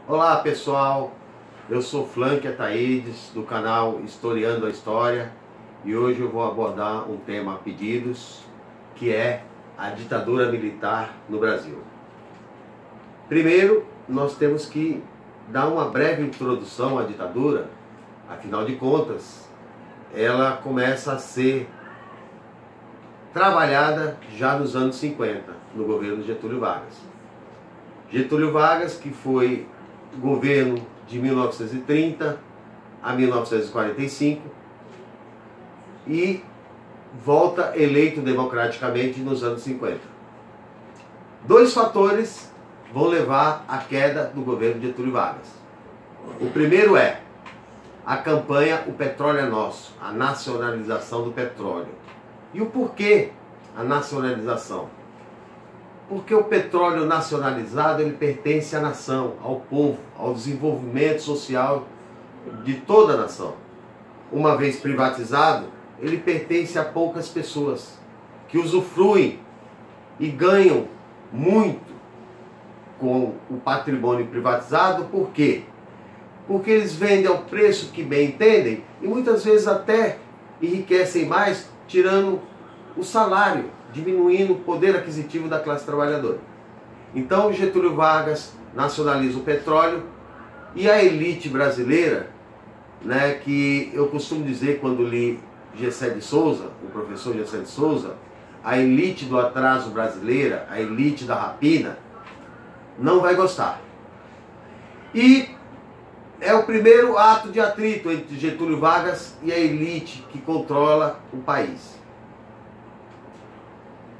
Olá pessoal, eu sou Flanque Ataídes do canal Historiando a História e hoje eu vou abordar um tema a pedidos que é a ditadura militar no Brasil. Primeiro, nós temos que dar uma breve introdução à ditadura, afinal de contas, ela começa a ser trabalhada já nos anos 50, no governo Getúlio Vargas. Getúlio Vargas, que foi governo de 1930 a 1945 e volta eleito democraticamente nos anos 50. Dois fatores vão levar à queda do governo de Getúlio Vargas. O primeiro é a campanha O Petróleo é Nosso, a nacionalização do petróleo. E o porquê a nacionalização? Porque o petróleo nacionalizado ele pertence à nação, ao povo, ao desenvolvimento social de toda a nação. Uma vez privatizado, ele pertence a poucas pessoas que usufruem e ganham muito com o patrimônio privatizado. Por quê? Porque eles vendem ao preço que bem entendem e muitas vezes até enriquecem mais, tirando o salário, diminuindo o poder aquisitivo da classe trabalhadora. Então Getúlio Vargas nacionaliza o petróleo e a elite brasileira, que eu costumo dizer quando li Gessé de Souza, o professor Gessé de Souza, a elite do atraso brasileira, a elite da rapina, não vai gostar. E é o primeiro ato de atrito entre Getúlio Vargas e a elite que controla o país.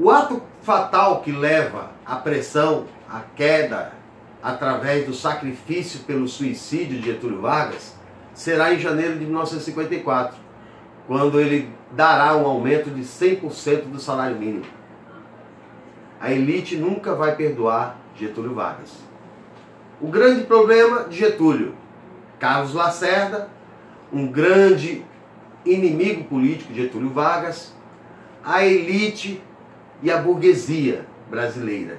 O ato fatal que leva à pressão, à queda, através do sacrifício pelo suicídio de Getúlio Vargas, será em janeiro de 1954, quando ele dará um aumento de 100% do salário mínimo. A elite nunca vai perdoar Getúlio Vargas. O grande problema de Getúlio, Carlos Lacerda, um grande inimigo político de Getúlio Vargas, a elite e a burguesia brasileira.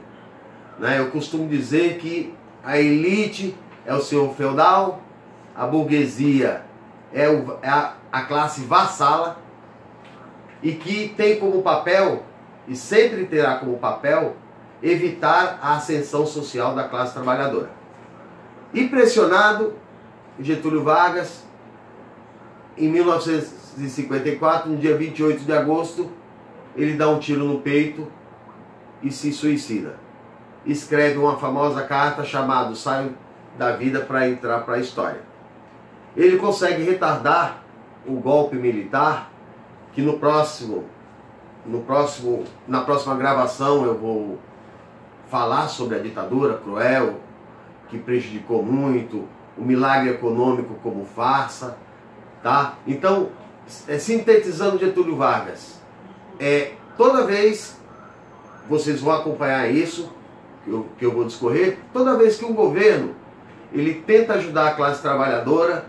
Eu costumo dizer que a elite é o senhor feudal, a burguesia é a classe vassala e que tem como papel, e sempre terá como papel, evitar a ascensão social da classe trabalhadora. Impressionado, Getúlio Vargas, em 1954, no dia 28 de agosto, ele dá um tiro no peito e se suicida. Escreve uma famosa carta chamada Saio da Vida para entrar para a história. Ele consegue retardar o golpe militar, que na próxima gravação eu vou falar sobre a ditadura cruel, que prejudicou muito, o milagre econômico como farsa, tá? Então, sintetizando Getúlio Vargas, toda vez, vocês vão acompanhar isso, que eu vou discorrer, toda vez que um governo ele tenta ajudar a classe trabalhadora,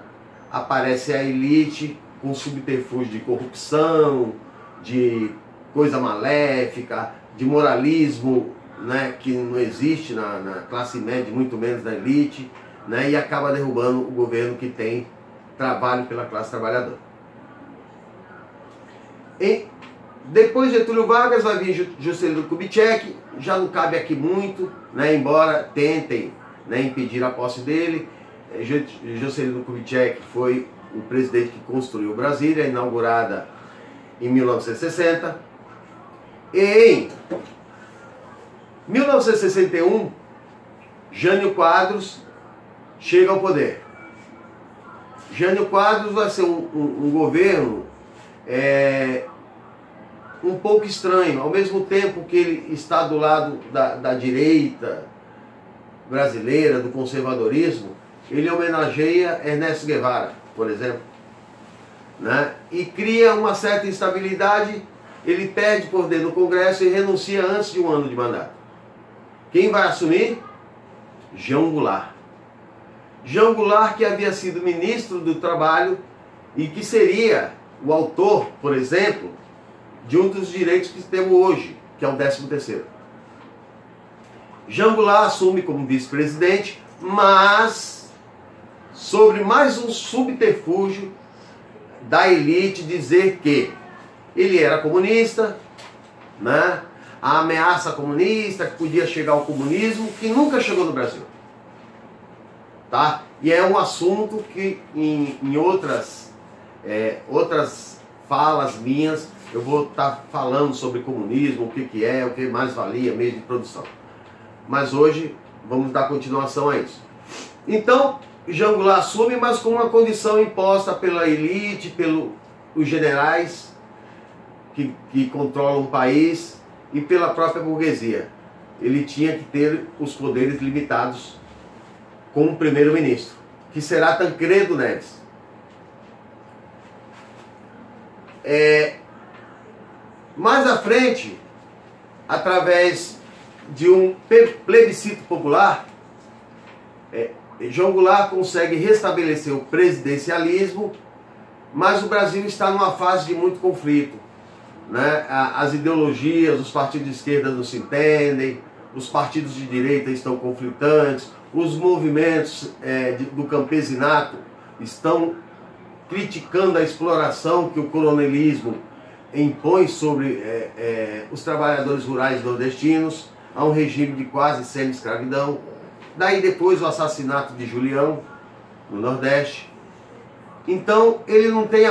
aparece a elite com subterfúgio de corrupção, de coisa maléfica, de moralismo, que não existe na classe média, muito menos na elite, e acaba derrubando o governo que tem trabalho pela classe trabalhadora. Depois de Getúlio Vargas vai vir Juscelino Kubitschek, já não cabe aqui muito, embora tentem impedir a posse dele. Juscelino Kubitschek foi o presidente que construiu Brasília, inaugurada em 1960. E em 1961, Jânio Quadros chega ao poder. Jânio Quadros vai ser um governo um pouco estranho, ao mesmo tempo que ele está do lado da direita brasileira, do conservadorismo, ele homenageia Ernesto Guevara, por exemplo, e cria uma certa instabilidade. Ele perde poder no Congresso e renuncia antes de um ano de mandato. Quem vai assumir? João Goulart. João Goulart, que havia sido ministro do Trabalho e que seria o autor, por exemplo, de um dos direitos que temos hoje, que é o 13º. João Goulart assume como vice-presidente, mas sobre mais um subterfúgio da elite dizer que ele era comunista, né? A ameaça comunista, que podia chegar ao comunismo, que nunca chegou no Brasil. Tá? E é um assunto que em outras falas minhas eu vou estar falando sobre comunismo, o que é, o que mais valia, meio de produção. Mas hoje vamos dar continuação a isso. Então, João Goulart assume, mas com uma condição imposta pela elite, pelos generais que controlam o país e pela própria burguesia. Ele tinha que ter os poderes limitados como primeiro-ministro, que será Tancredo Neves. Mais à frente, através de um plebiscito popular, João Goulart consegue restabelecer o presidencialismo, mas o Brasil está numa fase de muito conflito, né? As ideologias, os partidos de esquerda não se entendem, os partidos de direita estão conflitantes, os movimentos do campesinato estão criticando a exploração que o coronelismo impõe sobre os trabalhadores rurais nordestinos, a um regime de quase semi-escravidão. Daí depois o assassinato de Julião, no Nordeste. Então ele não tem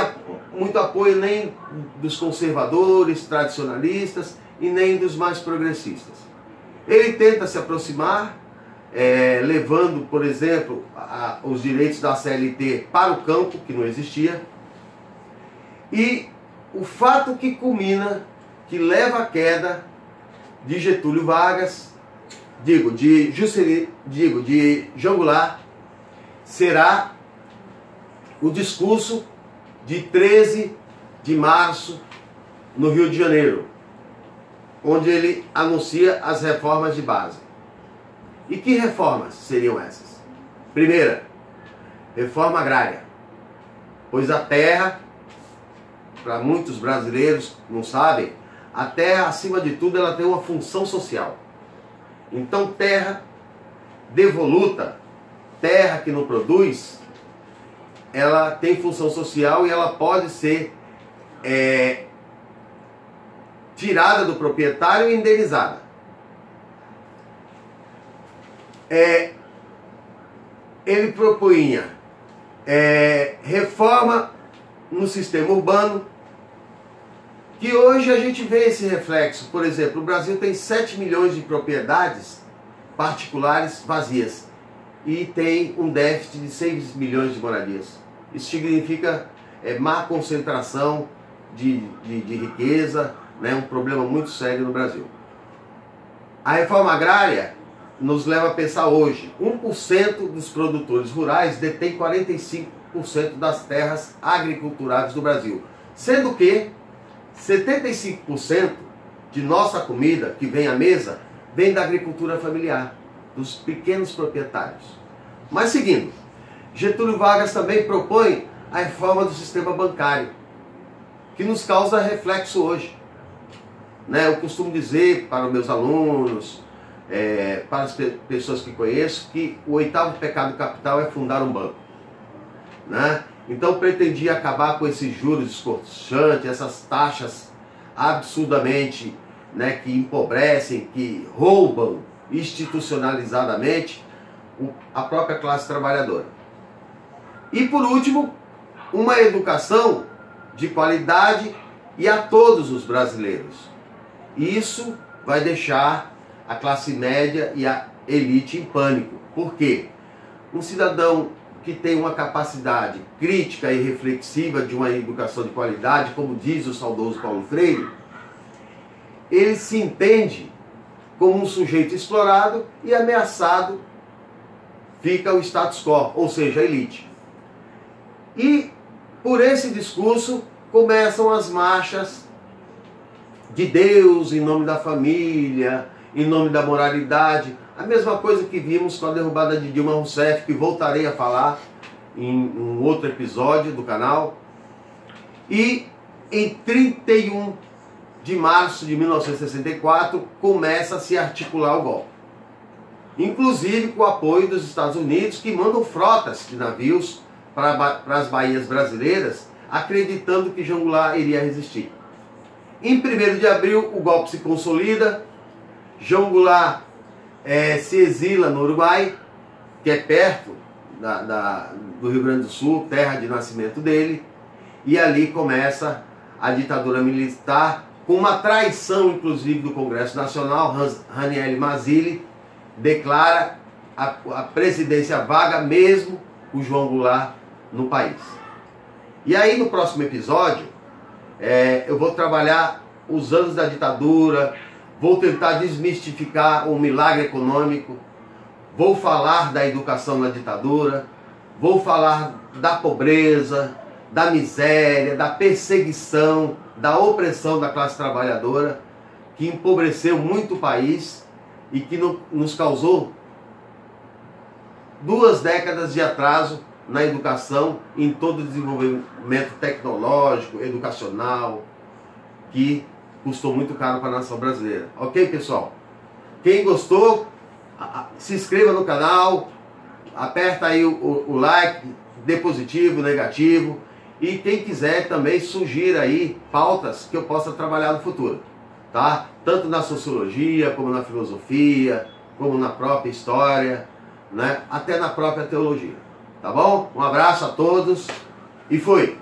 muito apoio nem dos conservadores, tradicionalistas e nem dos mais progressistas. Ele tenta se aproximar, levando, por exemplo, os direitos da CLT para o campo, que não existia. E o fato que culmina, que leva à queda de Getúlio Vargas, de João Goulart, será o discurso de 13 de março no Rio de Janeiro, onde ele anuncia as reformas de base. E que reformas seriam essas? Primeira, reforma agrária, pois a terra, para muitos brasileiros não sabem, a terra, acima de tudo, ela tem uma função social. Então, terra devoluta, terra que não produz, ela tem função social e ela pode ser tirada do proprietário e indenizada. Ele propunha reforma no sistema urbano, que hoje a gente vê esse reflexo. Por exemplo, o Brasil tem 7 milhões de propriedades particulares vazias e tem um déficit de 6 milhões de moradias. Isso significa má concentração de riqueza, né? Um problema muito sério no Brasil. A reforma agrária nos leva a pensar hoje, 1% dos produtores rurais detém 45% das terras agriculturáveis do Brasil, sendo que 75% de nossa comida que vem à mesa vem da agricultura familiar, dos pequenos proprietários. Mas seguindo, Getúlio Vargas também propõe a reforma do sistema bancário, que nos causa reflexo hoje. Eu costumo dizer para os meus alunos, para as pessoas que conheço, que o 8º pecado capital é fundar um banco. Então pretendia acabar com esses juros escorchantes, essas taxas absurdamente, que empobrecem, que roubam institucionalizadamente a própria classe trabalhadora. E por último, uma educação de qualidade e a todos os brasileiros. Isso vai deixar a classe média e a elite em pânico. Por quê? Um cidadão que tem uma capacidade crítica e reflexiva de uma educação de qualidade, como diz o saudoso Paulo Freire, ele se entende como um sujeito explorado e ameaçado fica o status quo, ou seja, a elite. E por esse discurso começam as marchas de Deus em nome da família, em nome da moralidade, a mesma coisa que vimos com a derrubada de Dilma Rousseff, que voltarei a falar em um outro episódio do canal. E em 31 de março de 1964 começa a se articular o golpe. inclusive com o apoio dos Estados Unidos, que mandam frotas de navios para as baías brasileiras, acreditando que João Goulart iria resistir. Em 1º de abril, o golpe se consolida, João Goulart se exila no Uruguai, que é perto do Rio Grande do Sul, terra de nascimento dele, e ali começa a ditadura militar, com uma traição, inclusive, do Congresso Nacional. Ranieri Mazzilli declara a presidência vaga, mesmo o João Goulart no país. E aí, no próximo episódio, eu vou trabalhar os anos da ditadura, vou tentar desmistificar o milagre econômico, vou falar da educação na ditadura, vou falar da pobreza, da miséria, da perseguição, da opressão da classe trabalhadora, que empobreceu muito o país e que nos causou 2 décadas de atraso na educação, em todo o desenvolvimento tecnológico, educacional, que custou muito caro para a nação brasileira. Ok, pessoal? Quem gostou, se inscreva no canal, aperta aí o like, dê positivo, negativo, e quem quiser também sugira aí pautas que eu possa trabalhar no futuro, tá? Tanto na sociologia, como na filosofia, como na própria história, né? Até na própria teologia, tá bom? Um abraço a todos e fui!